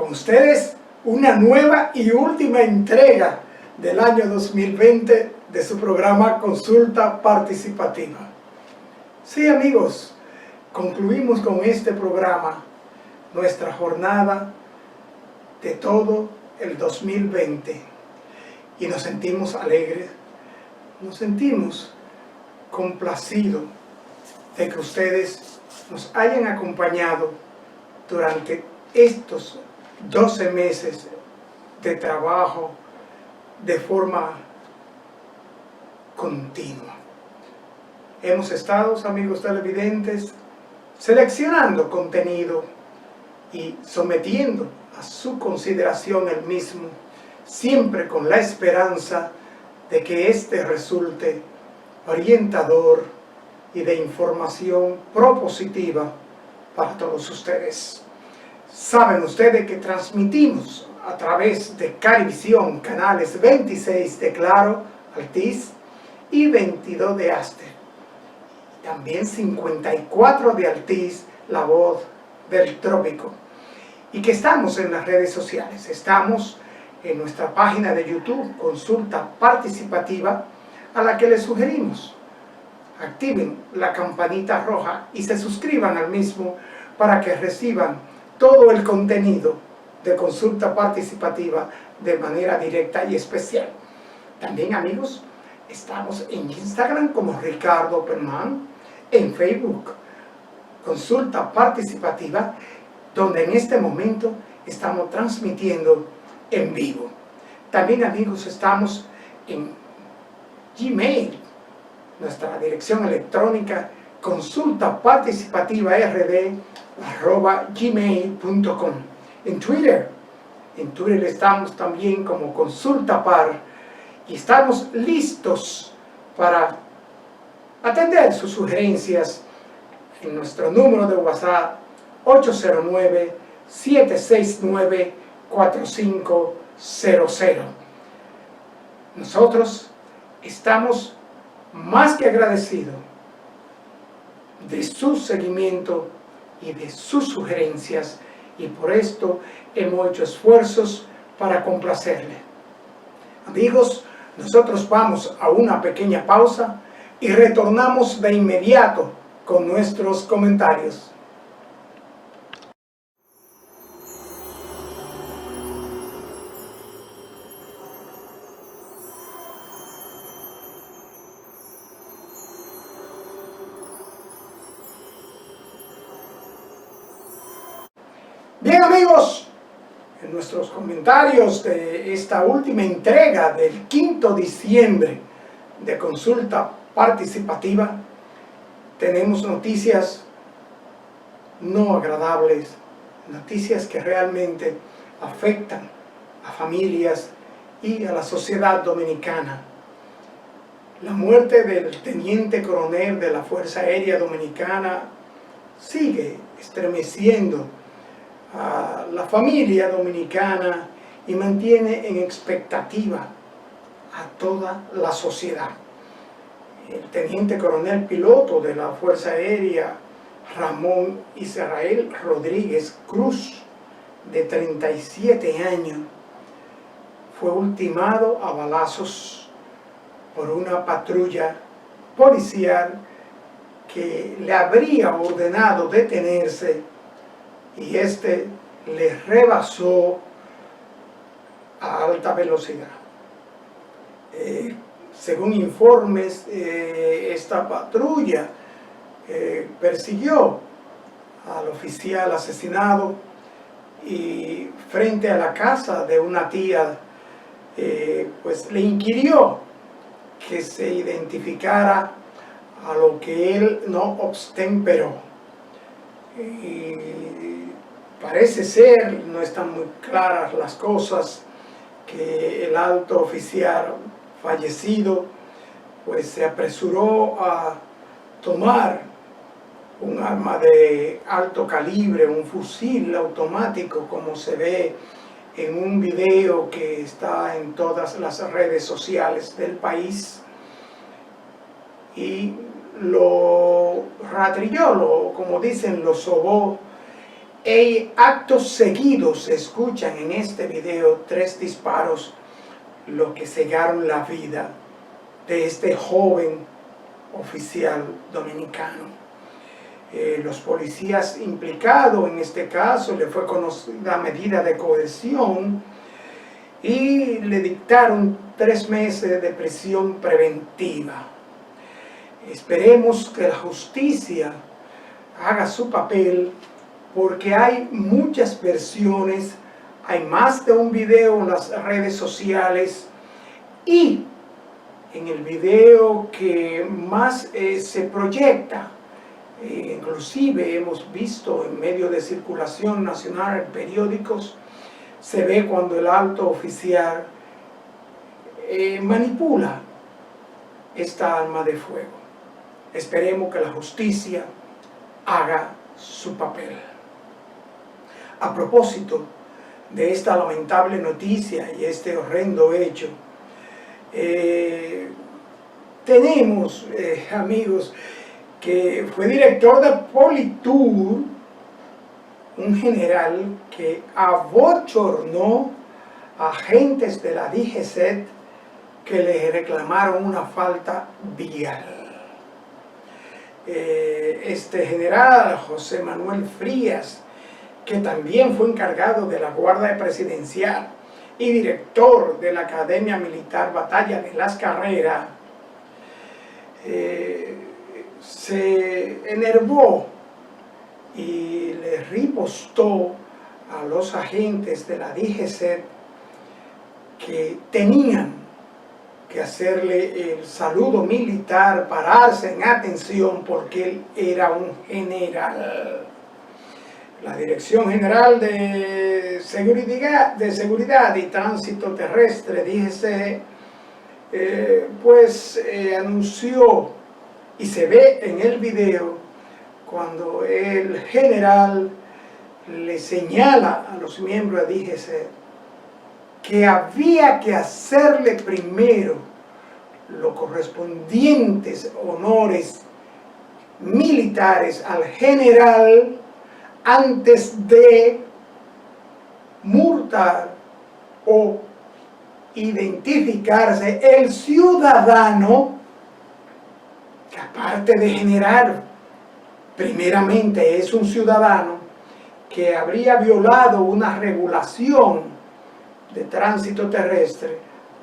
Con ustedes, una nueva y última entrega del año 2020 de su programa Consulta Participativa. Sí, amigos, concluimos con este programa nuestra jornada de todo el 2020 y nos sentimos alegres, nos sentimos complacidos de que ustedes nos hayan acompañado durante estos 12 meses de trabajo de forma continua. Hemos estado, amigos televidentes, seleccionando contenido y sometiendo a su consideración el mismo, siempre con la esperanza de que este resulte orientador y de información propositiva para todos ustedes. Saben ustedes que transmitimos a través de Carivisión, canales 26 de Claro, Altiz y 22 de Aster. También 54 de Altiz, La Voz del Trópico. Y que estamos en las redes sociales. Estamos en nuestra página de YouTube, Consulta Participativa, a la que les sugerimos activen la campanita roja y se suscriban al mismo para que reciban todo el contenido de Consulta Participativa de manera directa y especial. También, amigos, estamos en Instagram como Ricardo Perman, en Facebook Consulta Participativa, donde en este momento estamos transmitiendo en vivo. También, amigos, estamos en Gmail, nuestra dirección electrónica consultaparticipativard@gmail.com. En Twitter estamos también como ConsultaPar y estamos listos para atender sus sugerencias en nuestro número de WhatsApp 809-769-4500. Nosotros estamos más que agradecido de su seguimiento y de sus sugerencias, y por esto hemos hecho esfuerzos para complacerle. Amigos, nosotros vamos a una pequeña pausa y retornamos de inmediato con nuestros comentarios. Bien, amigos, en nuestros comentarios de esta última entrega del 5 de diciembre de Consulta Participativa, tenemos noticias no agradables, noticias que realmente afectan a familias y a la sociedad dominicana. La muerte del teniente coronel de la Fuerza Aérea Dominicana sigue estremeciendo a la familia dominicana y mantiene en expectativa a toda la sociedad. El teniente coronel piloto de la Fuerza Aérea, Ramón Israel Rodríguez Cruz, de 37 años, fue ultimado a balazos por una patrulla policial que le habría ordenado detenerse, y este le rebasó a alta velocidad. Según informes, esta patrulla persiguió al oficial asesinado y frente a la casa de una tía, pues le inquirió que se identificara, a lo que él no obstemperó. Y parece ser, no están muy claras las cosas, que el alto oficial fallecido pues se apresuró a tomar un arma de alto calibre, un fusil automático, como se ve en un video que está en todas las redes sociales del país, y lo ratrilló, como dicen, lo sobó actos seguidos se escuchan en este video 3 disparos, lo que cegaron la vida de este joven oficial dominicano. Los policías implicados en este caso le fue conocida medida de coerción y le dictaron 3 meses de prisión preventiva. Esperemos que la justicia haga su papel, porque hay muchas versiones, hay más de un video en las redes sociales, y en el video que más se proyecta, inclusive hemos visto en medios de circulación nacional, en periódicos, se ve cuando el alto oficial manipula esta arma de fuego. Esperemos que la justicia haga su papel. A propósito de esta lamentable noticia y este horrendo hecho, tenemos, amigos, que fue director de Politur, un general que abochornó a agentes de la DGCET que le reclamaron una falta vial. Este general, José Manuel Frías, que también fue encargado de la Guardia Presidencial y director de la Academia Militar Batalla de las Carreras, se enervó y le ripostó a los agentes de la DGCET que tenían que hacerle el saludo militar, pararse en atención, porque él era un general. La Dirección General de Seguridad y Tránsito Terrestre, DGC, anunció, y se ve en el video, cuando el general le señala a los miembros de DGC que había que hacerle primero los correspondientes honores militares al general antes de multar o identificarse el ciudadano que, aparte de general, primeramente es un ciudadano que habría violado una regulación de tránsito terrestre,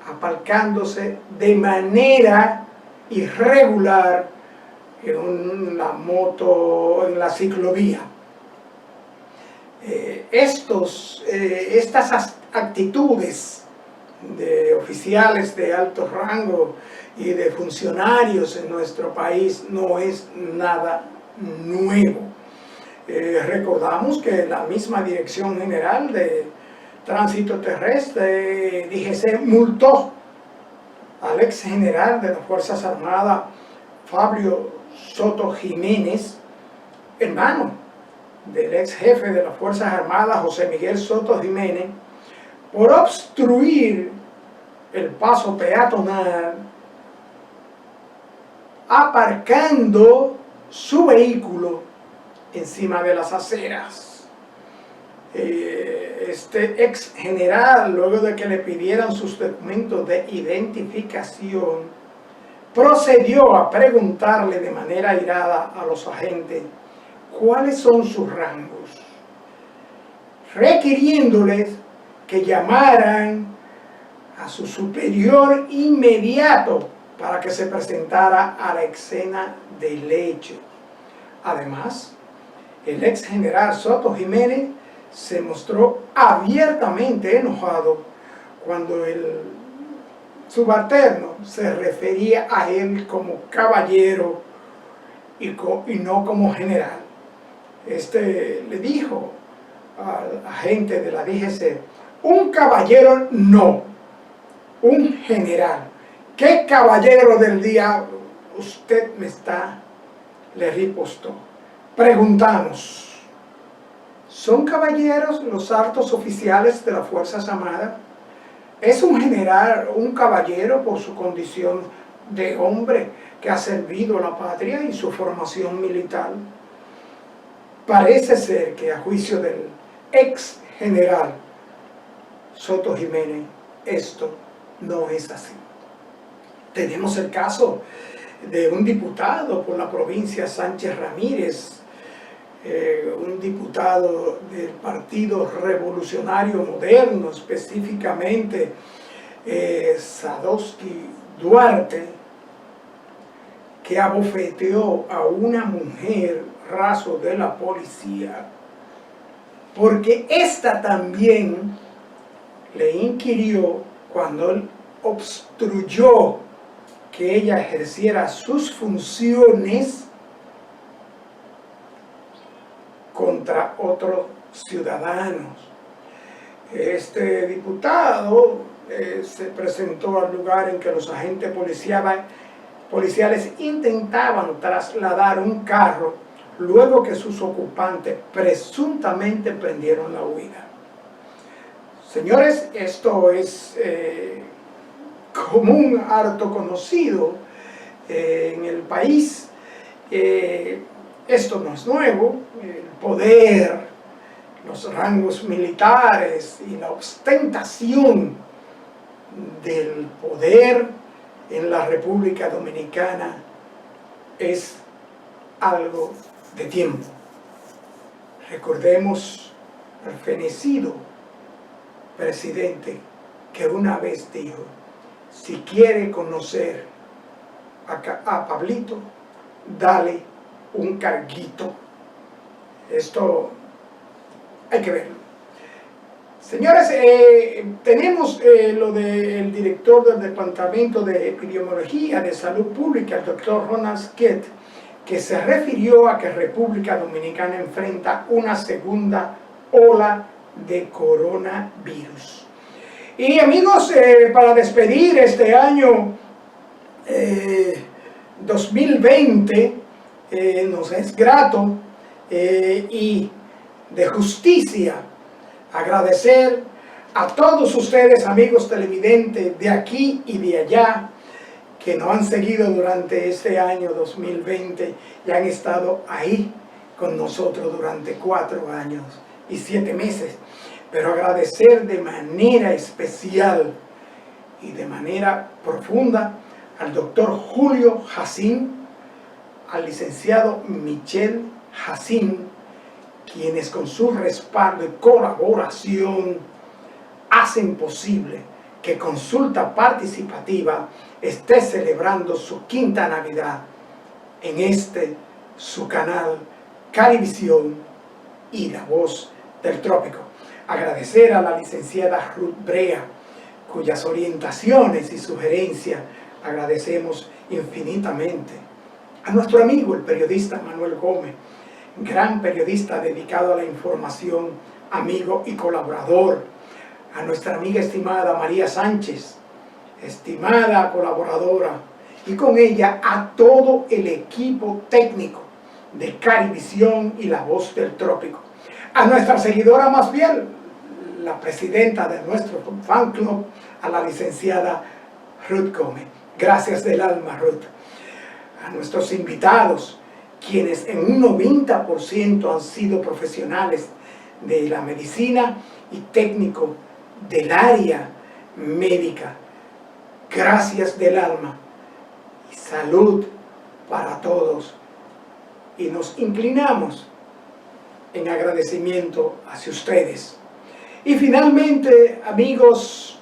aparcándose de manera irregular en una moto, en la ciclovía. Estas actitudes de oficiales de alto rango y de funcionarios en nuestro país no es nada nuevo. Recordamos que la misma Dirección General de Tránsito Terrestre, DGC, multó al ex general de las Fuerzas Armadas, Fabio Soto Jiménez, hermano del ex jefe de las Fuerzas Armadas, José Miguel Soto Jiménez, por obstruir el paso peatonal, aparcando su vehículo encima de las aceras. Este ex general, luego de que le pidieran sus documentos de identificación, procedió a preguntarle de manera airada a los agentes cuáles son sus rangos, requiriéndoles que llamaran a su superior inmediato para que se presentara a la escena del hecho. Además, el ex general Soto Jiménez se mostró abiertamente enojado cuando el subalterno se refería a él como caballero y no como general. Le dijo al agente de la DGC: un caballero no, un general. ¿Qué caballero del día usted me está? Le ripostó. Preguntamos: ¿son caballeros los altos oficiales de las Fuerzas Armadas? ¿Es un general, un caballero por su condición de hombre que ha servido a la patria y su formación militar? parece ser que a juicio del ex general Soto Jiménez, esto no es así. Tenemos el caso de un diputado por la provincia, Sánchez Ramírez, un diputado del Partido Revolucionario Moderno, específicamente Sadowski Duarte, que abofeteó a una mujer raso de la policía, porque ésta también le inquirió cuando él obstruyó que ella ejerciera sus funciones contra otros ciudadanos. Este diputado se presentó al lugar en que los agentes policiales intentaban trasladar un carro luego que sus ocupantes presuntamente prendieron la huida. Señores, esto es común, harto conocido en el país. Esto no es nuevo. El poder, los rangos militares y la ostentación del poder en la República Dominicana es algo de tiempo. Recordemos al fenecido presidente que una vez dijo: si quiere conocer a Pablito, dale un carguito. Esto hay que verlo. Señores, tenemos lo del director del Departamento de Epidemiología de Salud Pública, el doctor Ronald Skett, que se refirió a que República Dominicana enfrenta una segunda ola de coronavirus. Y amigos, para despedir este año 2020, nos es grato y de justicia agradecer a todos ustedes, amigos televidentes de aquí y de allá, que nos han seguido durante este año 2020 y han estado ahí con nosotros durante 4 años y 7 meses. Pero agradecer de manera especial y de manera profunda al doctor Julio Jacín, al licenciado Michel Jacín, quienes con su respaldo y colaboración hacen posible que Consulta Participativa esté celebrando su 5ª Navidad en su canal Carivisión y La Voz del Trópico. Agradecer a la licenciada Ruth Brea, cuyas orientaciones y sugerencias agradecemos infinitamente. A nuestro amigo, el periodista Manuel Gómez, gran periodista dedicado a la información, amigo y colaborador. A nuestra amiga estimada María Sánchez, estimada colaboradora, y con ella a todo el equipo técnico de Carivisión y La Voz del Trópico. A nuestra seguidora más fiel, la presidenta de nuestro fan club, a la licenciada Ruth Gómez. Gracias del alma, Ruth. A nuestros invitados, quienes en un 90% han sido profesionales de la medicina y técnicos del área médica. Gracias del alma y salud para todos. Y nos inclinamos en agradecimiento hacia ustedes. Y finalmente, amigos,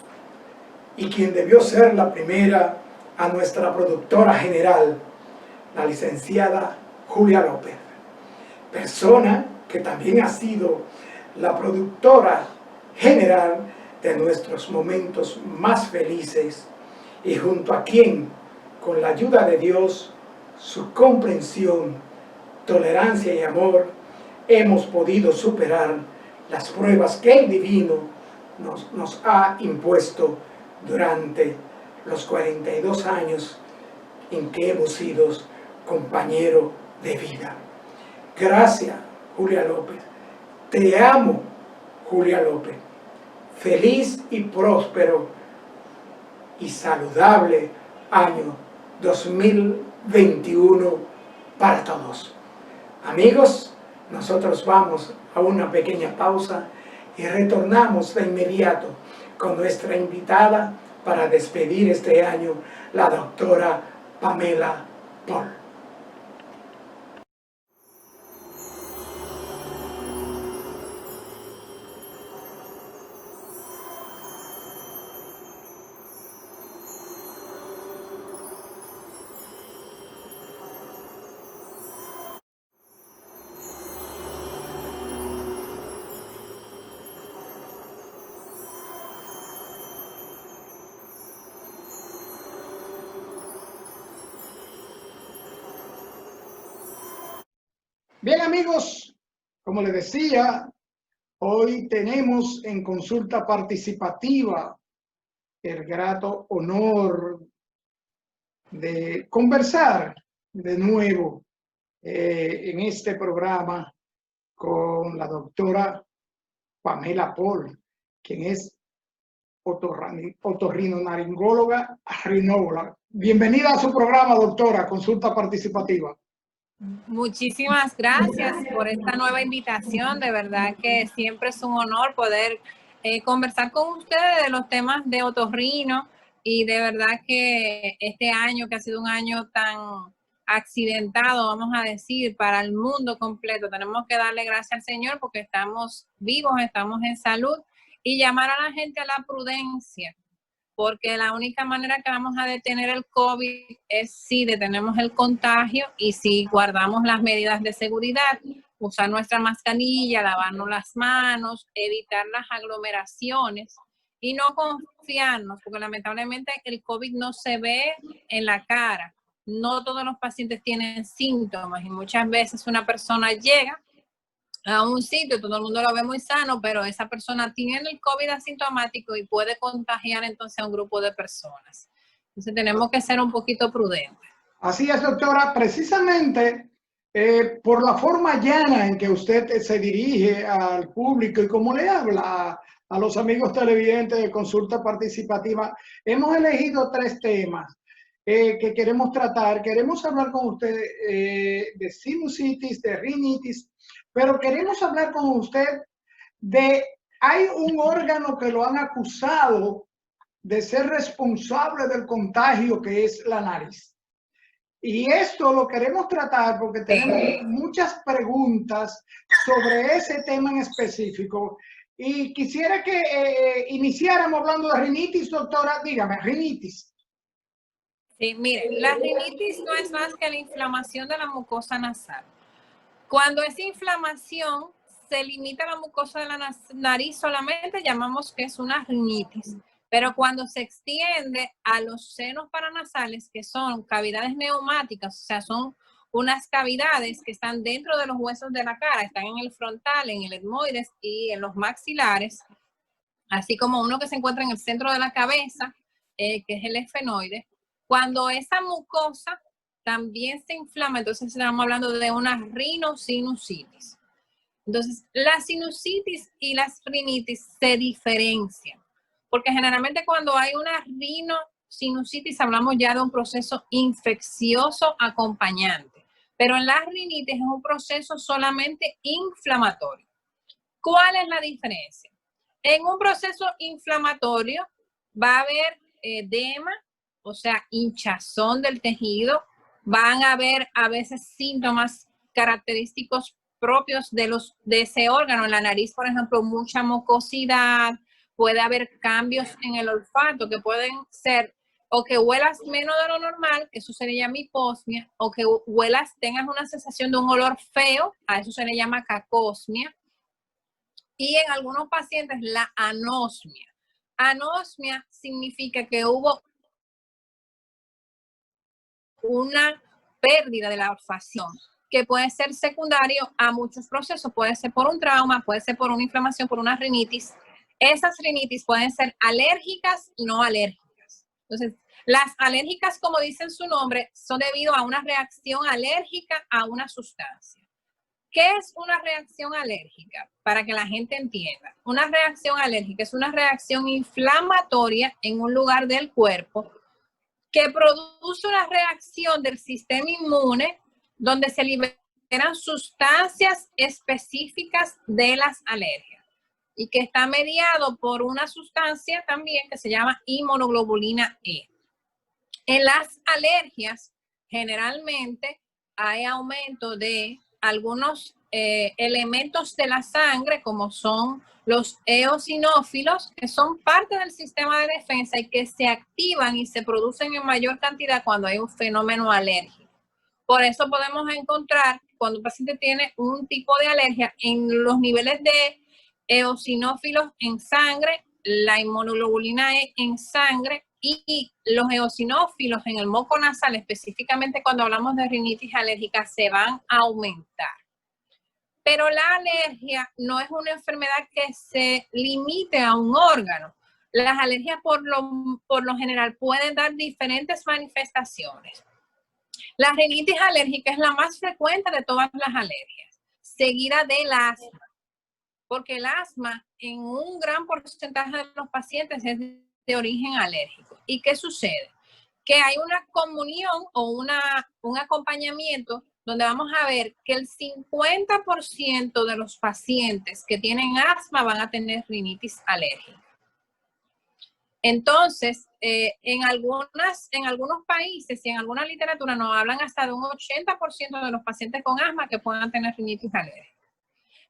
y quien debió ser la primera, a nuestra productora general, la licenciada Julia López, persona que también ha sido la productora general de nuestros momentos más felices y junto a quien, con la ayuda de Dios, su comprensión, tolerancia y amor, hemos podido superar las pruebas que el Divino nos ha impuesto durante los 42 años en que hemos sido compañeros de vida. Gracias, Julia López. Te amo, Julia López. Feliz y próspero y saludable año 2021 para todos. Amigos, Nosotros vamos a una pequeña pausa y retornamos de inmediato con nuestra invitada para despedir este año, la doctora Pamela Paul. Bien, amigos, como les decía, hoy tenemos en consulta participativa el grato honor de conversar de nuevo en este programa con la doctora Pamela Paul, quien es otorrinolaringóloga rinóloga. Bienvenida a su programa, doctora, consulta participativa. Muchísimas gracias por esta nueva invitación. De verdad que siempre es un honor poder conversar con ustedes de los temas de otorrino, y de verdad que este año, que ha sido un año tan accidentado, vamos a decir, para el mundo completo, tenemos que darle gracias al Señor porque estamos vivos, estamos en salud, y llamar a la gente a la prudencia, porque la única manera que vamos a detener el COVID es si detenemos el contagio y si guardamos las medidas de seguridad, usar nuestra mascarilla, lavarnos las manos, evitar las aglomeraciones y no confiarnos, porque lamentablemente el COVID no se ve en la cara. No todos los pacientes tienen síntomas y muchas veces una persona llega a un sitio, todo el mundo lo ve muy sano, pero esa persona tiene el COVID asintomático y puede contagiar entonces a un grupo de personas. Entonces tenemos que ser un poquito prudentes. Así es, doctora. Precisamente por la forma llana en que usted se dirige al público y cómo le habla a los amigos televidentes de consulta participativa, hemos elegido 3 temas que queremos tratar. Queremos hablar con usted de sinusitis, de rinitis, pero queremos hablar con usted de, hay un órgano que lo han acusado de ser responsable del contagio, que es la nariz. Y esto lo queremos tratar porque tenemos muchas preguntas sobre ese tema en específico. Y quisiera que iniciáramos hablando de rinitis, doctora. Dígame, rinitis. Sí, mire, la rinitis no es más que la inflamación de la mucosa nasal. Cuando esa inflamación se limita a la mucosa de la nariz solamente, llamamos que es una rinitis. Pero cuando se extiende a los senos paranasales, que son cavidades neumáticas, o sea, son unas cavidades que están dentro de los huesos de la cara, están en el frontal, en el etmoides y en los maxilares, así como uno que se encuentra en el centro de la cabeza, que es el esfenoide. Cuando esa mucosa también se inflama, entonces estamos hablando de una rinosinusitis. Entonces, la sinusitis y las rinitis se diferencian, porque generalmente cuando hay una rinosinusitis hablamos ya de un proceso infeccioso acompañante, pero en la rinitis es un proceso solamente inflamatorio. ¿Cuál es la diferencia? En un proceso inflamatorio va a haber edema, o sea, hinchazón del tejido, van a haber a veces síntomas característicos propios de ese órgano. En la nariz, por ejemplo, mucha mucosidad, puede haber cambios en el olfato que pueden ser o que huelas menos de lo normal, que eso se le llama hiposmia, o que tengas una sensación de un olor feo, a eso se le llama cacosmia. Y en algunos pacientes la anosmia. Anosmia significa que hubo una pérdida de la olfacción, que puede ser secundario a muchos procesos. Puede ser por un trauma, puede ser por una inflamación, por una rinitis. Esas rinitis pueden ser alérgicas y no alérgicas. Entonces, las alérgicas, como dicen su nombre, son debido a una reacción alérgica a una sustancia. ¿Qué es una reacción alérgica? Para que la gente entienda. Una reacción alérgica es una reacción inflamatoria en un lugar del cuerpo que produce una reacción del sistema inmune donde se libera liberan sustancias específicas de las alergias y que está mediado por una sustancia también que se llama inmunoglobulina E. En las alergias, generalmente hay aumento de algunos elementos de la sangre, como son los eosinófilos, que son parte del sistema de defensa y que se activan y se producen en mayor cantidad cuando hay un fenómeno alérgico. Por eso podemos encontrar, cuando un paciente tiene un tipo de alergia, en los niveles de eosinófilos en sangre, la inmunoglobulina E en sangre y los eosinófilos en el moco nasal, específicamente cuando hablamos de rinitis alérgica, se van a aumentar. Pero la alergia no es una enfermedad que se limite a un órgano. Las alergias por lo general pueden dar diferentes manifestaciones. La rinitis alérgica es la más frecuente de todas las alergias, seguida del asma, porque el asma en un gran porcentaje de los pacientes es de origen alérgico. ¿Y qué sucede? Que hay una comunión o un acompañamiento donde vamos a ver que el 50% de los pacientes que tienen asma van a tener rinitis alérgica. Entonces, en algunos países y en alguna literatura nos hablan hasta de un 80% de los pacientes con asma que puedan tener rinitis alérgica.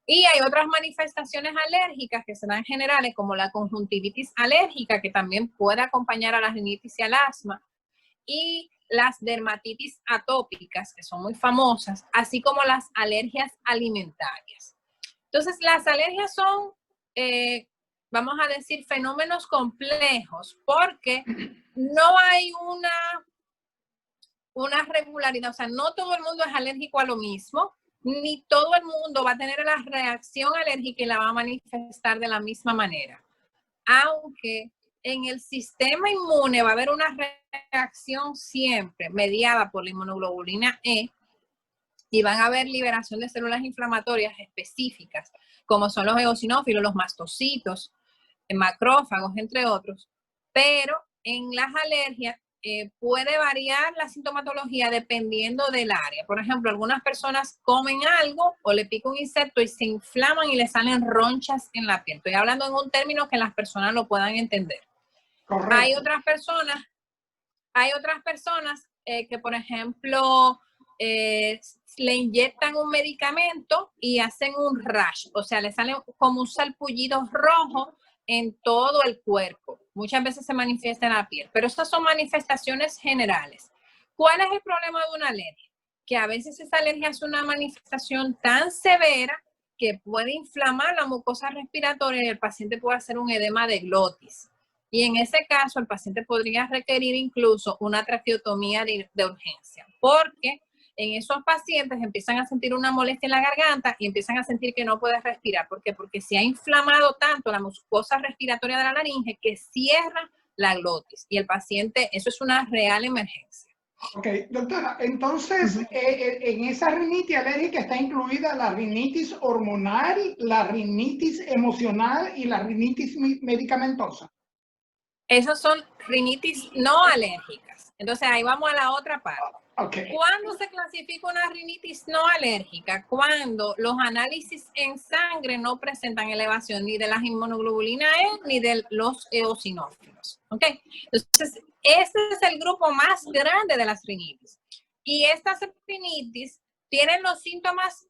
Y hay otras manifestaciones alérgicas que serán generales, como la conjuntivitis alérgica, que también puede acompañar a la rinitis y al asma, y las dermatitis atópicas, que son muy famosas, así como las alergias alimentarias. Entonces, las alergias son, vamos a decir, fenómenos complejos, porque no hay una regularidad, o sea, no todo el mundo es alérgico a lo mismo, ni todo el mundo va a tener la reacción alérgica y la va a manifestar de la misma manera. Aunque en el sistema inmune va a haber una reacción siempre mediada por la inmunoglobulina E y van a haber liberación de células inflamatorias específicas, como son los eosinófilos, los mastocitos, macrófagos, entre otros. Pero en las alergias puede variar la sintomatología dependiendo del área. Por ejemplo, algunas personas comen algo o le pica un insecto y se inflaman y le salen ronchas en la piel. Estoy hablando en un término que las personas lo puedan entender. Correcto. Hay otras personas que, por ejemplo, le inyectan un medicamento y hacen un rash, o sea, le sale como un salpullido rojo en todo el cuerpo. Muchas veces se manifiesta en la piel, pero estas son manifestaciones generales. ¿Cuál es el problema de una alergia? Que a veces esa alergia es una manifestación tan severa que puede inflamar la mucosa respiratoria y el paciente puede hacer un edema de glotis. Y en ese caso, el paciente podría requerir incluso una traqueotomía de urgencia, porque en esos pacientes empiezan a sentir una molestia en la garganta y empiezan a sentir que no puede respirar. ¿Por qué? Porque se ha inflamado tanto la mucosa respiratoria de la laringe que cierra la glotis. Y el paciente, eso es una real emergencia. Ok, doctora, entonces en esa rinitis alérgica está incluida la rinitis hormonal, la rinitis emocional y la rinitis medicamentosa. Esas son rinitis no alérgicas. Entonces ahí vamos a la otra parte. Okay. ¿Cuándo se clasifica una rinitis no alérgica? Cuando los análisis en sangre no presentan elevación ni de las inmunoglobulinas E ni de los eosinófilos. ¿Ok? Entonces, este es el grupo más grande de las rinitis. Y estas rinitis tienen los síntomas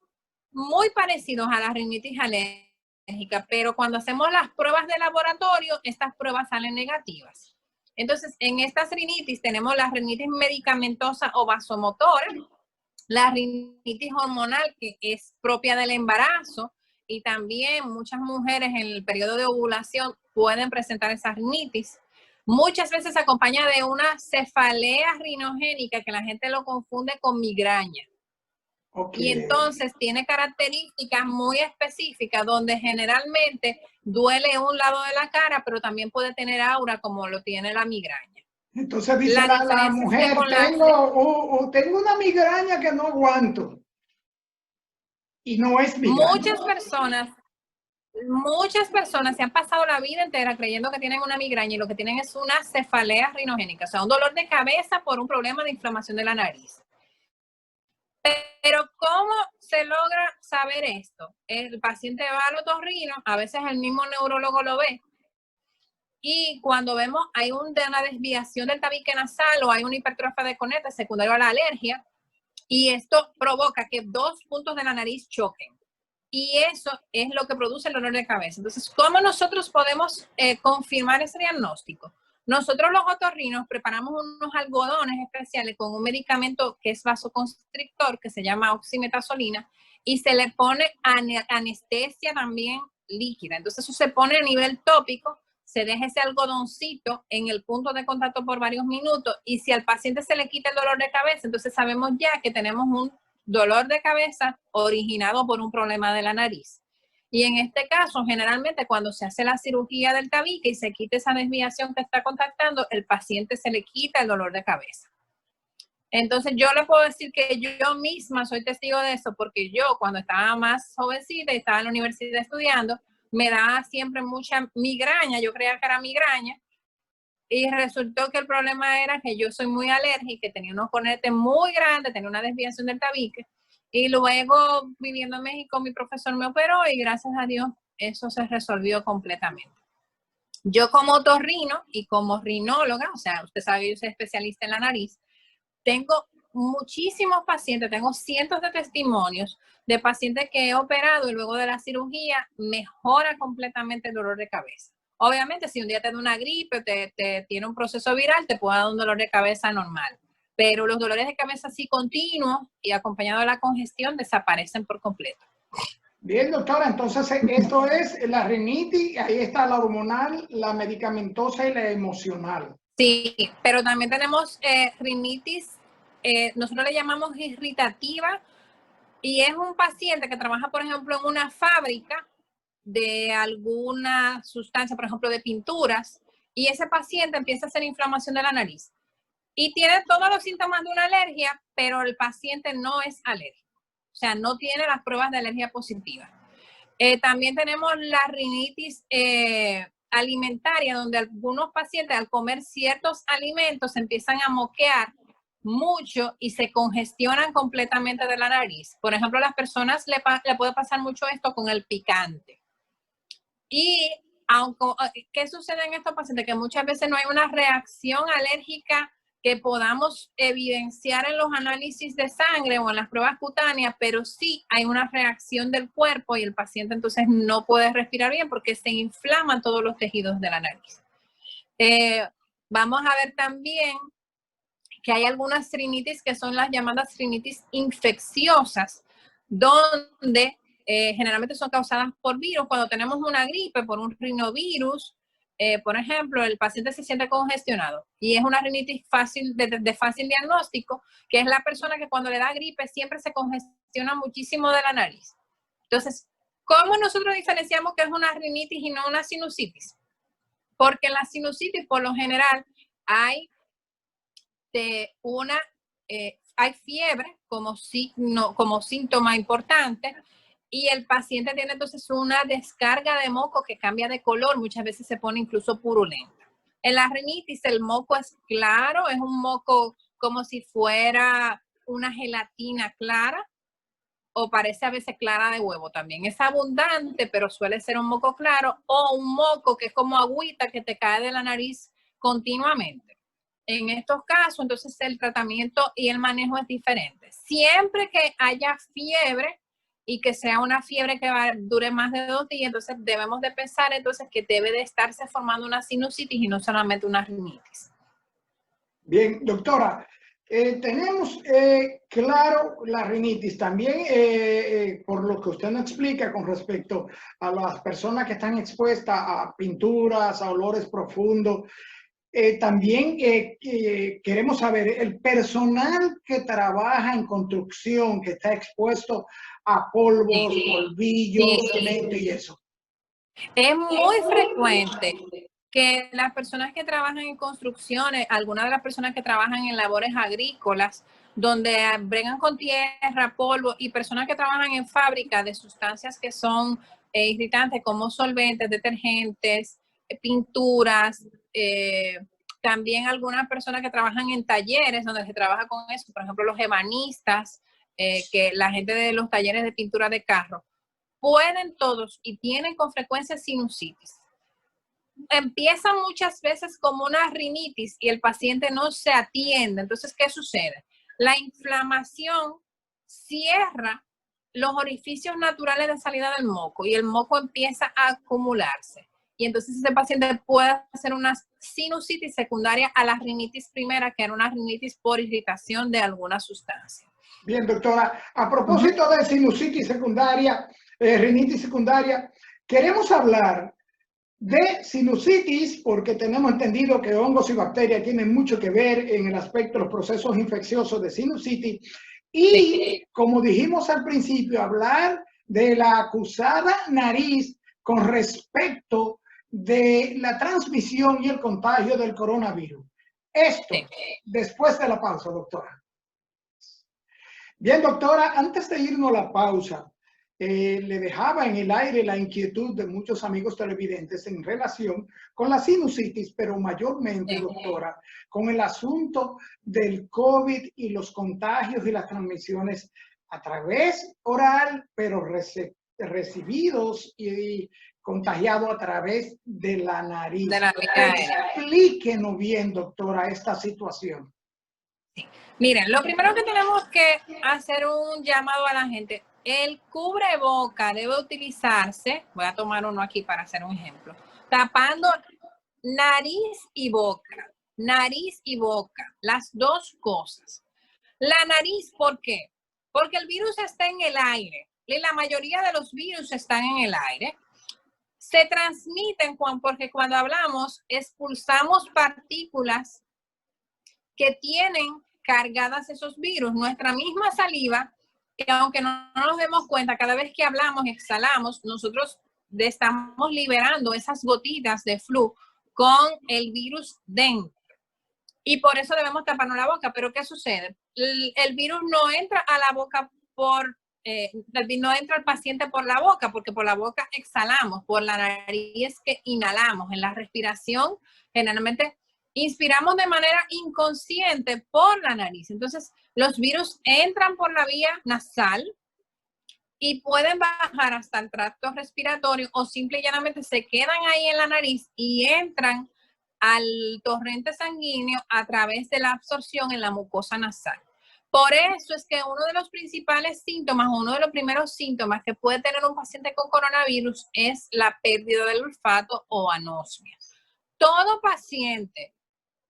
muy parecidos a la rinitis alérgica, pero cuando hacemos las pruebas de laboratorio, estas pruebas salen negativas. Entonces, en estas rinitis tenemos la rinitis medicamentosa o vasomotora, la rinitis hormonal, que es propia del embarazo, y también muchas mujeres en el periodo de ovulación pueden presentar esa rinitis. Muchas veces se acompaña de una cefalea rinogénica, que la gente lo confunde con migraña. Okay. Y entonces tiene características muy específicas donde generalmente duele un lado de la cara, pero también puede tener aura como lo tiene la migraña. Entonces dice la mujer, tengo una migraña que no aguanto. Y no es migraña. Muchas personas se han pasado la vida entera creyendo que tienen una migraña y lo que tienen es una cefalea rinogénica, o sea, un dolor de cabeza por un problema de inflamación de la nariz. Pero ¿cómo se logra saber esto? El paciente va al otorrino, a veces el mismo neurólogo lo ve, y cuando vemos hay una desviación del tabique nasal o hay una hipertrofia de conecta secundario a la alergia, y esto provoca que dos puntos de la nariz choquen. Y eso es lo que produce el dolor de cabeza. Entonces, ¿cómo nosotros podemos confirmar ese diagnóstico? Nosotros los otorrinos preparamos unos algodones especiales con un medicamento que es vasoconstrictor, que se llama oximetazolina, y se le pone anestesia también líquida. Entonces, eso se pone a nivel tópico, se deja ese algodoncito en el punto de contacto por varios minutos, y si al paciente se le quita el dolor de cabeza, entonces sabemos ya que tenemos un dolor de cabeza originado por un problema de la nariz. Y en este caso, generalmente cuando se hace la cirugía del tabique y se quita esa desviación que está contactando, el paciente se le quita el dolor de cabeza. Entonces yo le puedo decir que yo misma soy testigo de eso, porque yo cuando estaba más jovencita y estaba en la universidad estudiando, me daba siempre mucha migraña, yo creía que era migraña, y resultó que el problema era que yo soy muy alérgica, tenía unos cornetes muy grandes, tenía una desviación del tabique, y luego viviendo en México mi profesor me operó y gracias a Dios eso se resolvió completamente. Yo como otorrino y como rinóloga, o sea, usted sabe que yo soy especialista en la nariz, tengo muchísimos pacientes, tengo cientos de testimonios de pacientes que he operado y luego de la cirugía mejora completamente el dolor de cabeza. Obviamente, si un día te da una gripe o te tiene un proceso viral, te puede dar un dolor de cabeza normal. Pero los dolores de cabeza así continuos y acompañado de la congestión desaparecen por completo. Bien, doctora, entonces esto es la rinitis, ahí está la hormonal, la medicamentosa y la emocional. Sí, pero también tenemos rinitis, nosotros le llamamos irritativa, y es un paciente que trabaja, por ejemplo, en una fábrica de alguna sustancia, por ejemplo, de pinturas, y ese paciente empieza a hacer inflamación de la nariz. Y tiene todos los síntomas de una alergia, pero el paciente no es alérgico. O sea, no tiene las pruebas de alergia positivas. También tenemos la rinitis alimentaria, donde algunos pacientes al comer ciertos alimentos empiezan a moquear mucho y se congestionan completamente de la nariz. Por ejemplo, a las personas le puede pasar mucho esto con el picante. Y aunque, ¿qué sucede en estos pacientes? Que muchas veces no hay una reacción alérgica que podamos evidenciar en los análisis de sangre o en las pruebas cutáneas, pero sí hay una reacción del cuerpo y el paciente entonces no puede respirar bien porque se inflaman todos los tejidos de la nariz. Vamos a ver también que hay algunas rinitis que son las llamadas rinitis infecciosas, donde generalmente son causadas por virus. Cuando tenemos una gripe por un rinovirus, por ejemplo, el paciente se siente congestionado y es una rinitis fácil de fácil diagnóstico, que es la persona que cuando le da gripe siempre se congestiona muchísimo de la nariz. Entonces, ¿cómo nosotros diferenciamos que es una rinitis y no una sinusitis? Porque en la sinusitis, por lo general, hay hay fiebre como signo, como síntoma importante, y el paciente tiene entonces una descarga de moco que cambia de color, muchas veces se pone incluso purulenta. En la rinitis el moco es claro, es un moco como si fuera una gelatina clara, o parece a veces clara de huevo también. Es abundante, pero suele ser un moco claro, o un moco que es como agüita que te cae de la nariz continuamente. En estos casos, entonces el tratamiento y el manejo es diferente. Siempre que haya fiebre y que sea una fiebre que dure más de 2 días, entonces debemos de pensar entonces que debe de estarse formando una sinusitis y no solamente una rinitis. Bien, doctora, tenemos claro la rinitis. También, por lo que usted nos explica con respecto a las personas que están expuestas a pinturas, a olores profundos, también queremos saber, el personal que trabaja en construcción, que está expuesto a polvos, polvillos, cemento y eso. Es muy frecuente que las personas que trabajan en construcciones, algunas de las personas que trabajan en labores agrícolas, donde bregan con tierra, polvo, y personas que trabajan en fábricas de sustancias que son irritantes como solventes, detergentes, pinturas, también algunas personas que trabajan en talleres donde se trabaja con eso, por ejemplo los ebanistas, que la gente de los talleres de pintura de carro, pueden todos y tienen con frecuencia sinusitis. Empiezan muchas veces como una rinitis y el paciente no se atiende. Entonces, ¿qué sucede? La inflamación cierra los orificios naturales de salida del moco y el moco empieza a acumularse. Y entonces ese paciente puede hacer una sinusitis secundaria a la rinitis primera, que era una rinitis por irritación de alguna sustancia. Bien, doctora. A propósito de sinusitis secundaria, rinitis secundaria, queremos hablar de sinusitis porque tenemos entendido que hongos y bacterias tienen mucho que ver en el aspecto de los procesos infecciosos de sinusitis. Y como dijimos al principio, hablar de la acusada nariz con respecto de la transmisión y el contagio del coronavirus. Esto después de la pausa, doctora. Bien, doctora, antes de irnos a la pausa, le dejaba en el aire la inquietud de muchos amigos televidentes en relación con la sinusitis, pero mayormente, doctora, con el asunto del COVID y los contagios y las transmisiones a través oral, pero recibidos y contagiados a través de la nariz. Explíquenos bien, doctora, esta situación. Miren, lo primero que tenemos que hacer un llamado a la gente. El cubreboca debe utilizarse, voy a tomar uno aquí para hacer un ejemplo, tapando nariz y boca, las dos cosas. La nariz, ¿por qué? Porque el virus está en el aire y la mayoría de los virus están en el aire. Se transmiten porque cuando hablamos expulsamos partículas que tienen cargadas esos virus. Nuestra misma saliva, que aunque no nos demos cuenta, cada vez que hablamos, exhalamos, nosotros estamos liberando esas gotitas de flu con el virus dentro. Y por eso debemos taparnos la boca. Pero ¿qué sucede? El virus no entra a la boca no entra al paciente por la boca, porque por la boca exhalamos, por la nariz que inhalamos. En la respiración, generalmente inspiramos de manera inconsciente por la nariz. Entonces, los virus entran por la vía nasal y pueden bajar hasta el tracto respiratorio o simple y llanamente se quedan ahí en la nariz y entran al torrente sanguíneo a través de la absorción en la mucosa nasal. Por eso es que uno de los principales síntomas, uno de los primeros síntomas que puede tener un paciente con coronavirus es la pérdida del olfato o anosmia. Todo paciente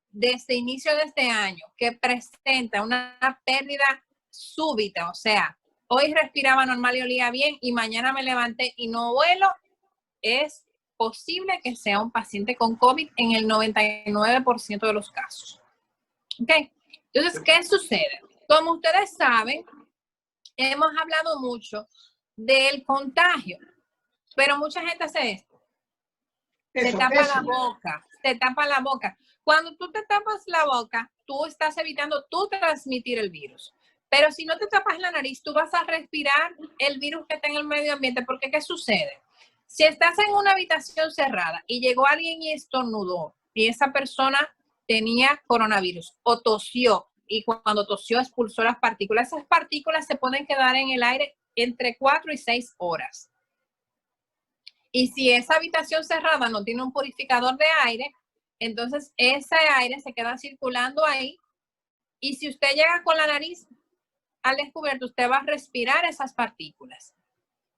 desde inicio de este año que presenta una pérdida súbita, o sea, hoy respiraba normal y olía bien y mañana me levanté y no huelo, es posible que sea un paciente con COVID en el 99% de los casos. ¿Ok? Entonces, ¿qué sucede? Como ustedes saben, hemos hablado mucho del contagio, pero mucha gente hace esto. Se tapa la boca. Cuando tú te tapas la boca, tú estás evitando tú transmitir el virus. Pero si no te tapas la nariz, tú vas a respirar el virus que está en el medio ambiente. Porque, ¿qué sucede? Si estás en una habitación cerrada y llegó alguien y estornudó y esa persona tenía coronavirus o tosió y cuando tosió expulsó las partículas, esas partículas se pueden quedar en el aire entre 4 y 6 horas. Y si esa habitación cerrada no tiene un purificador de aire, entonces ese aire se queda circulando ahí y si usted llega con la nariz al descubierto, usted va a respirar esas partículas.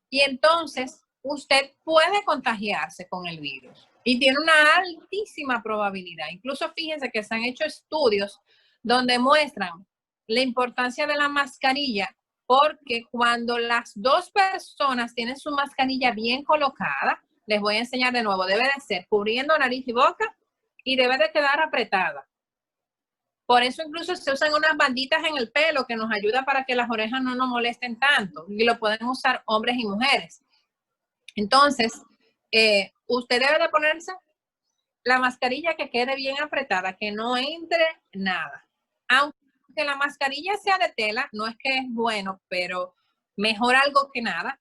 Y entonces usted puede contagiarse con el virus y tiene una altísima probabilidad. Incluso fíjense que se han hecho estudios donde muestran la importancia de la mascarilla, porque cuando las dos personas tienen su mascarilla bien colocada, les voy a enseñar de nuevo, debe de ser cubriendo nariz y boca y debe de quedar apretada. Por eso incluso se usan unas banditas en el pelo que nos ayuda para que las orejas no nos molesten tanto y lo pueden usar hombres y mujeres. Entonces, usted debe de ponerse la mascarilla que quede bien apretada, que no entre nada. Aunque la mascarilla sea de tela, no es que es bueno, pero mejor algo que nada.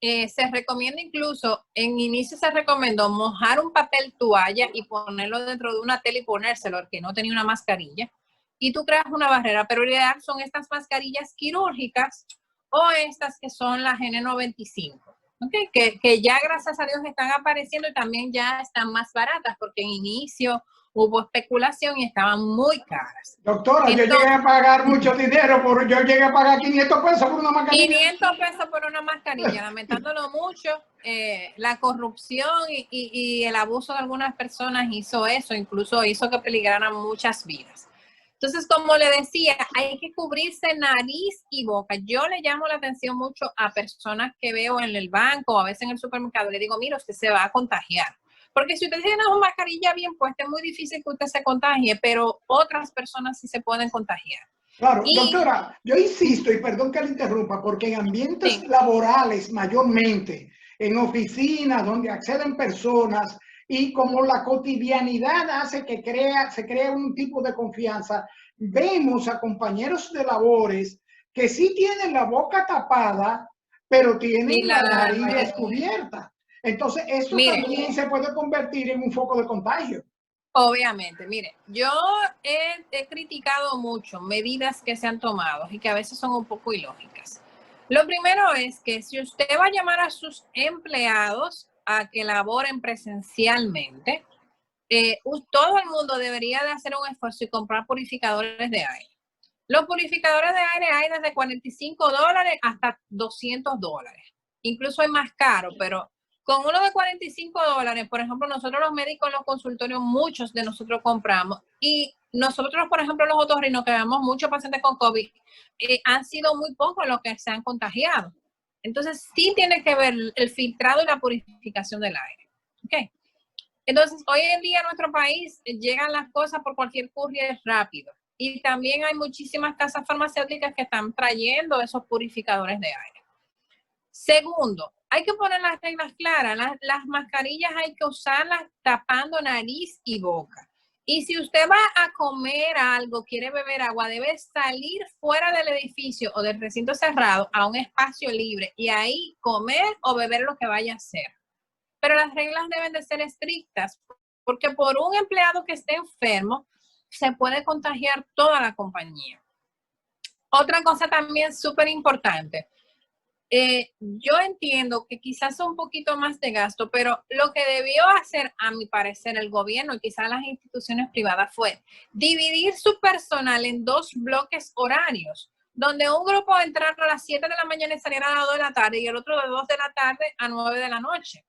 Se recomienda incluso, en inicio se recomendó mojar un papel toalla y ponerlo dentro de una tela y ponérselo, el que no tenía una mascarilla. y tú creas una barrera, pero lo ideal son estas mascarillas quirúrgicas o estas que son las N95. Okay, que ya gracias a Dios están apareciendo y también ya están más baratas porque en inicio hubo especulación y estaban muy caras. Doctora, Entonces, yo llegué a pagar mucho dinero, yo llegué a pagar 500 pesos por una mascarilla. 500 pesos por una mascarilla, lamentándolo mucho, la corrupción y el abuso de algunas personas hizo eso, incluso hizo que peligraran muchas vidas. Entonces, como le decía, hay que cubrirse nariz y boca. Yo le llamo la atención mucho a personas que veo en el banco o a veces en el supermercado. Le digo, mira, usted se va a contagiar. Porque si usted tiene una mascarilla bien puesta, es muy difícil que usted se contagie, pero otras personas sí se pueden contagiar. Claro, doctora, yo insisto, y perdón que le interrumpa, porque en ambientes laborales mayormente, en oficinas donde acceden personas, y como la cotidianidad hace que se crea un tipo de confianza, vemos a compañeros de labores que sí tienen la boca tapada, pero tienen la nariz descubierta. Entonces, eso también se puede convertir en un foco de contagio. Obviamente, mire, yo he criticado mucho medidas que se han tomado y que a veces son un poco ilógicas. Lo primero es que si usted va a llamar a sus empleados a que laboren presencialmente, todo el mundo debería de hacer un esfuerzo y comprar purificadores de aire. Los purificadores de aire hay desde $45 hasta $200. Incluso hay más caro, pero con uno de $45, por ejemplo, nosotros los médicos en los consultorios, muchos de nosotros compramos. Y nosotros, por ejemplo, los otorrinos, que vemos muchos pacientes con COVID, han sido muy pocos los que se han contagiado. Entonces, sí tiene que ver el filtrado y la purificación del aire. ¿Okay? Entonces, hoy en día en nuestro país llegan las cosas por cualquier courier rápido. Y también hay muchísimas casas farmacéuticas que están trayendo esos purificadores de aire. Segundo, hay que poner las reglas claras. Las mascarillas hay que usarlas tapando nariz y boca. Y si usted va a comer algo, quiere beber agua, debe salir fuera del edificio o del recinto cerrado a un espacio libre y ahí comer o beber lo que vaya a hacer. Pero las reglas deben de ser estrictas, porque por un empleado que esté enfermo, se puede contagiar toda la compañía. Otra cosa también súper importante. Yo entiendo que quizás es un poquito más de gasto, pero lo que debió hacer, a mi parecer, el gobierno y quizás las instituciones privadas fue dividir su personal en 2 bloques horarios, donde un grupo entrara a las 7 de la mañana y saliera a las 2 de la tarde y el otro de 2 de la tarde a 9 de la noche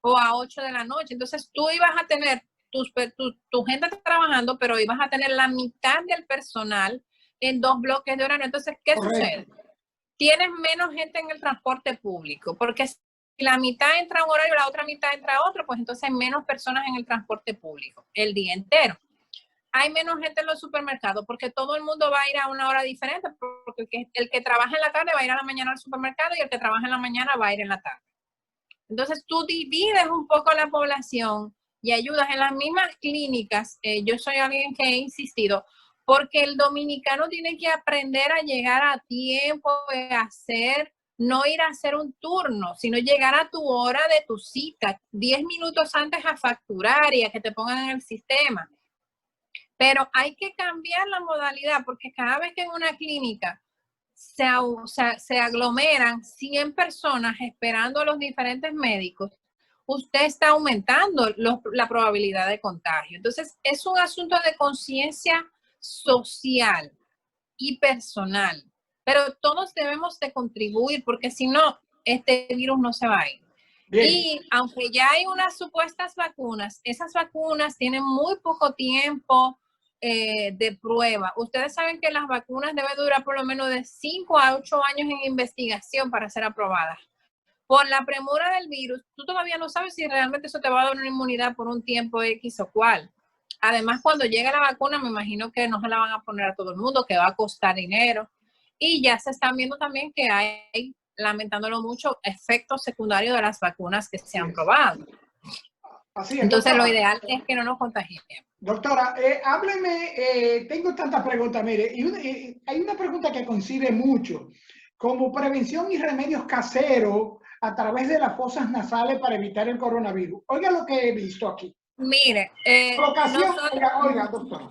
o a 8 de la noche. Entonces tú ibas a tener tu gente trabajando, pero ibas a tener la mitad del personal en 2 bloques de horario. Entonces, ¿qué sucede? Tienes menos gente en el transporte público, porque si la mitad entra a un horario y la otra mitad entra a otro, pues entonces hay menos personas en el transporte público el día entero. Hay menos gente en los supermercados, porque todo el mundo va a ir a una hora diferente, porque el que trabaja en la tarde va a ir a la mañana al supermercado y el que trabaja en la mañana va a ir en la tarde. Entonces tú divides un poco la población y ayudas en las mismas clínicas. Yo soy alguien que he insistido, porque el dominicano tiene que aprender a llegar a tiempo, no ir a hacer un turno, sino llegar a tu hora de tu cita, 10 minutos antes a facturar y a que te pongan en el sistema. Pero hay que cambiar la modalidad, porque cada vez que en una clínica se aglomeran 100 personas esperando a los diferentes médicos, usted está aumentando la probabilidad de contagio. Entonces, es un asunto de conciencia social y personal, pero todos debemos de contribuir, porque si no, este virus no se va a ir. Bien. Y aunque ya hay unas supuestas vacunas, esas vacunas tienen muy poco tiempo de prueba. Ustedes saben que las vacunas deben durar por lo menos de 5 a 8 años en investigación para ser aprobadas. Por la premura del virus, tú todavía no sabes si realmente eso te va a dar una inmunidad por un tiempo X o cual. Además, cuando llegue la vacuna, me imagino que no se la van a poner a todo el mundo, que va a costar dinero. Y ya se están viendo también que hay, lamentándolo mucho, efectos secundarios de las vacunas que se han probado. Así es, entonces, doctora, lo ideal es que no nos contagiemos. Doctora, hábleme, tengo tantas preguntas, mire, y hay una pregunta que coincide mucho, como prevención y remedios caseros a través de las fosas nasales para evitar el coronavirus. Oiga lo que he visto aquí. Mire, Colocación, oiga, doctora,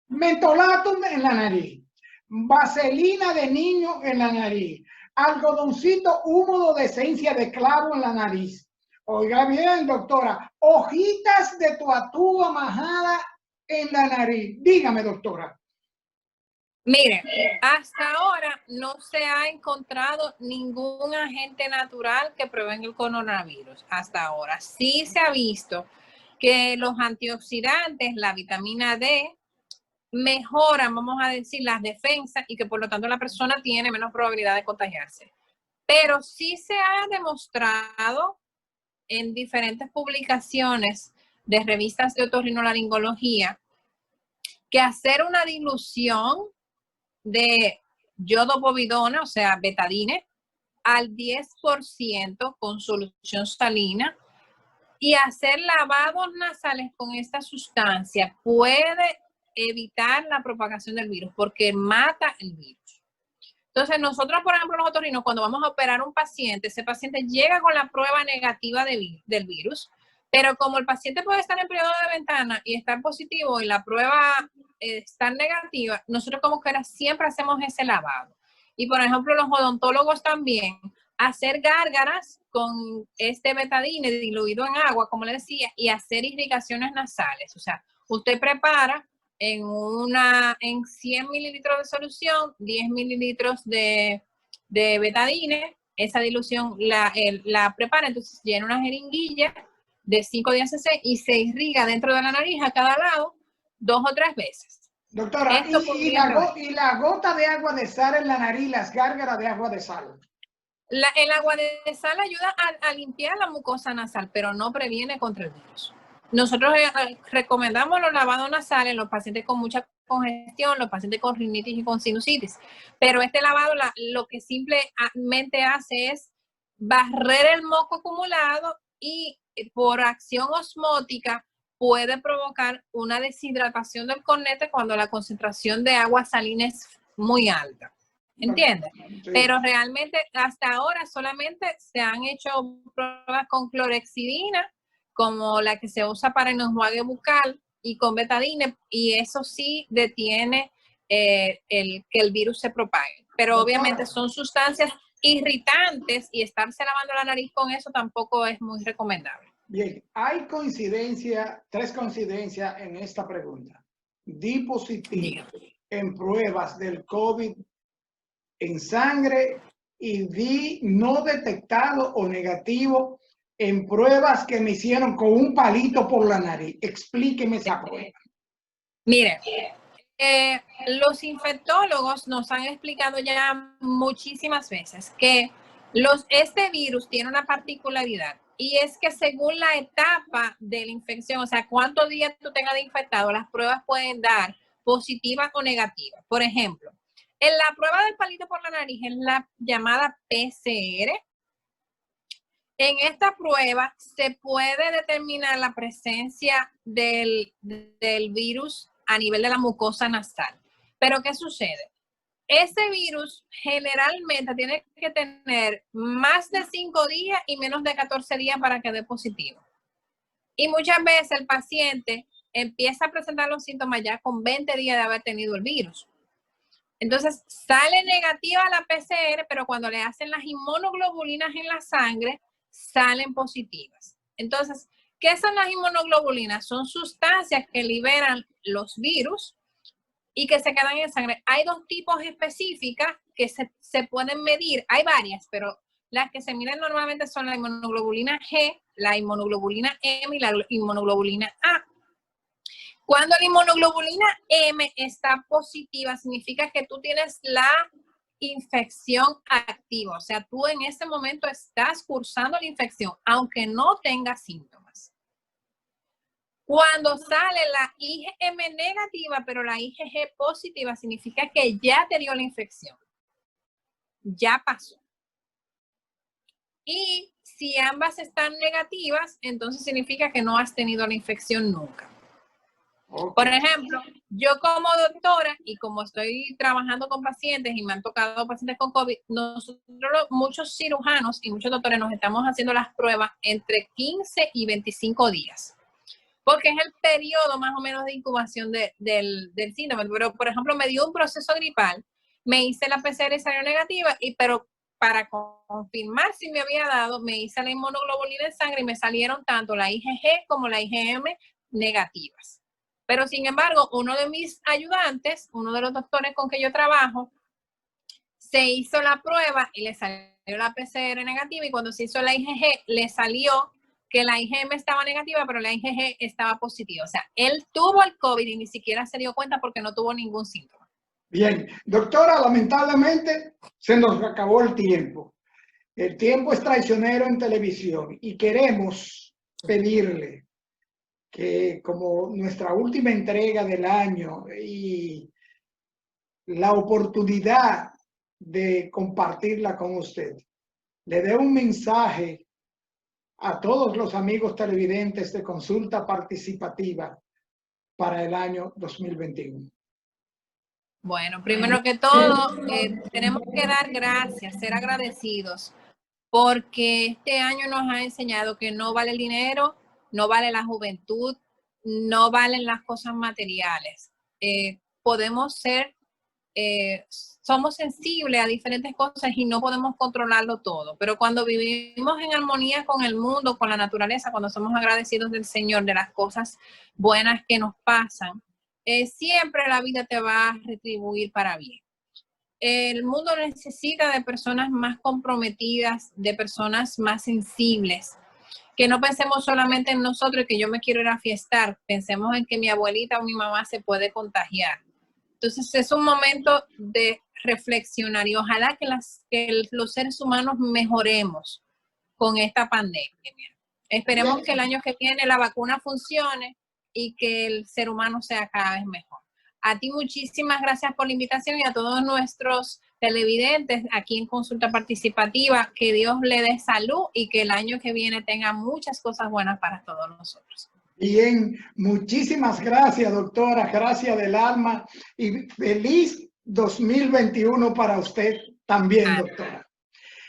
mentolato en la nariz, vaselina de niño en la nariz, algodoncito húmedo de esencia de clavo en la nariz. Oiga bien, doctora, hojitas de tuatú majada en la nariz. Dígame, doctora. Mire, hasta ahora no se ha encontrado ningún agente natural que prevenga el coronavirus. Hasta ahora sí se ha visto que los antioxidantes, la vitamina D, mejoran, vamos a decir, las defensas y que por lo tanto la persona tiene menos probabilidad de contagiarse. Pero sí se ha demostrado en diferentes publicaciones de revistas de otorrinolaringología que hacer una dilución de yodopovidona, o sea, betadine, al 10% con solución salina y hacer lavados nasales con esta sustancia puede evitar la propagación del virus porque mata el virus. Entonces, nosotros, por ejemplo, los otorrinos, cuando vamos a operar a un paciente, ese paciente llega con la prueba negativa del virus, pero como el paciente puede estar en periodo de ventana y estar positivo y la prueba está negativa, nosotros como que siempre hacemos ese lavado. Y, por ejemplo, los odontólogos también, hacer gárgaras con este betadine diluido en agua, como le decía, y hacer irrigaciones nasales. O sea, usted prepara en 100 mililitros de solución, 10 mililitros de betadine, esa dilución la prepara, entonces llena una jeringuilla de 5 días cc y se irriga dentro de la nariz a cada lado 2 o 3 veces. Doctora, y la gota de agua de sal en la nariz, las gárgaras de agua de sal. El agua de sal ayuda a limpiar la mucosa nasal, pero no previene contra el virus. Nosotros recomendamos los lavados nasales en los pacientes con mucha congestión, los pacientes con rinitis y con sinusitis, pero este lavado lo que simplemente hace es barrer el moco acumulado y por acción osmótica puede provocar una deshidratación del cornete cuando la concentración de agua salina es muy alta. ¿Entiendes? Sí. Pero realmente hasta ahora solamente se han hecho pruebas con clorexidina, como la que se usa para el enjuague bucal, y con betadine, y eso sí detiene que el virus se propague. Pero obviamente son sustancias irritantes y estarse lavando la nariz con eso tampoco es muy recomendable. Bien, hay tres coincidencias en esta pregunta. Di positivo en pruebas del COVID en sangre y di no detectado o negativo en pruebas que me hicieron con un palito por la nariz. Explíqueme esa prueba. Mire, los infectólogos nos han explicado ya muchísimas veces que este virus tiene una particularidad y es que según la etapa de la infección, o sea, cuántos días tú tengas de infectado, las pruebas pueden dar positivas o negativas. Por ejemplo, en la prueba del palito por la nariz es la llamada PCR. En esta prueba se puede determinar la presencia del virus a nivel de la mucosa nasal. Pero ¿qué sucede? Ese virus generalmente tiene que tener más de 5 días y menos de 14 días para que dé positivo. Y muchas veces el paciente empieza a presentar los síntomas ya con 20 días de haber tenido el virus. Entonces sale negativa la PCR, pero cuando le hacen las inmunoglobulinas en la sangre, salen positivas. Entonces, ¿qué son las inmunoglobulinas? Son sustancias que liberan los virus y que se quedan en sangre. Hay 2 tipos específicas que se pueden medir. Hay varias, pero las que se miden normalmente son la inmunoglobulina G, la inmunoglobulina M y la inmunoglobulina A. Cuando la inmunoglobulina M está positiva, significa que tú tienes la infección activa. O sea, tú en ese momento estás cursando la infección, aunque no tengas síntomas. Cuando sale la IgM negativa, pero la IgG positiva, significa que ya te dio la infección. Ya pasó. Y si ambas están negativas, entonces significa que no has tenido la infección nunca. Por ejemplo, yo como doctora y como estoy trabajando con pacientes y me han tocado pacientes con COVID, nosotros, muchos cirujanos y muchos doctores nos estamos haciendo las pruebas entre 15 y 25 días. porque es el periodo más o menos de incubación del síndrome. Pero, por ejemplo, me dio un proceso gripal, me hice la PCR y salió negativa, pero para confirmar si me había dado, me hice la inmunoglobulina en sangre y me salieron tanto la IgG como la IgM negativas. Pero, sin embargo, uno de mis ayudantes, uno de los doctores con que yo trabajo, se hizo la prueba y le salió la PCR negativa, y cuando se hizo la IgG le salió que la IgM estaba negativa, pero la IgG estaba positiva. O sea, él tuvo el COVID y ni siquiera se dio cuenta porque no tuvo ningún síntoma. Bien, doctora, lamentablemente se nos acabó el tiempo. El tiempo es traicionero en televisión y queremos pedirle que, como nuestra última entrega del año y la oportunidad de compartirla con usted, le dé un mensaje a todos los amigos televidentes de Consulta Participativa para el año 2021. Bueno, primero que todo, tenemos que dar gracias, ser agradecidos, porque este año nos ha enseñado que no vale el dinero, no vale la juventud, no valen las cosas materiales. Podemos ser, somos sensibles a diferentes cosas y no podemos controlarlo todo, pero cuando vivimos en armonía con el mundo, con la naturaleza, cuando somos agradecidos del Señor, de las cosas buenas que nos pasan, siempre la vida te va a retribuir para bien. El mundo necesita de personas más comprometidas, de personas más sensibles, que no pensemos solamente en nosotros y que yo me quiero ir a fiestar, pensemos en que mi abuelita o mi mamá se puede contagiar. Entonces es un momento de reflexionar y ojalá que los seres humanos mejoremos con esta pandemia. Esperemos que el año que viene la vacuna funcione y que el ser humano sea cada vez mejor. A ti muchísimas gracias por la invitación y a todos nuestros televidentes aquí en Consulta Participativa. Que Dios le dé salud y que el año que viene tenga muchas cosas buenas para todos nosotros. Bien, muchísimas gracias, doctora. Gracias del alma y feliz 2021 para usted también, doctora.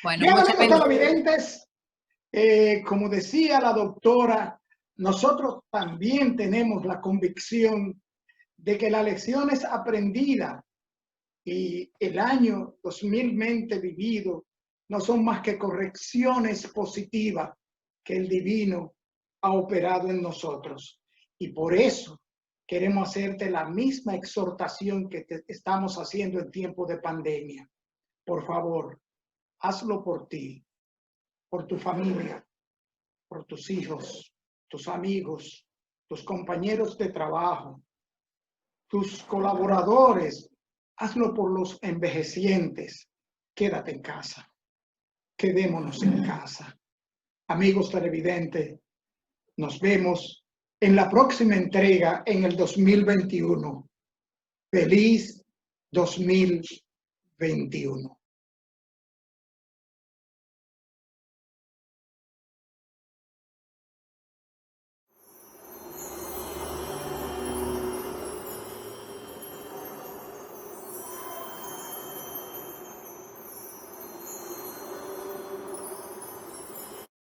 Bueno, bien, amigos televidentes, como decía la doctora, nosotros también tenemos la convicción de que las lecciones aprendidas y el año 2020 vivido no son más que correcciones positivas que el divino ha operado en nosotros. Y por eso queremos hacerte la misma exhortación que te estamos haciendo en tiempo de pandemia. Por favor, hazlo por ti, por tu familia, por tus hijos, tus amigos, tus compañeros de trabajo, tus colaboradores. Hazlo por los envejecientes. Quédate en casa. Quedémonos en casa. Amigos televidentes, nos vemos en la próxima entrega en el 2021. Feliz 2021.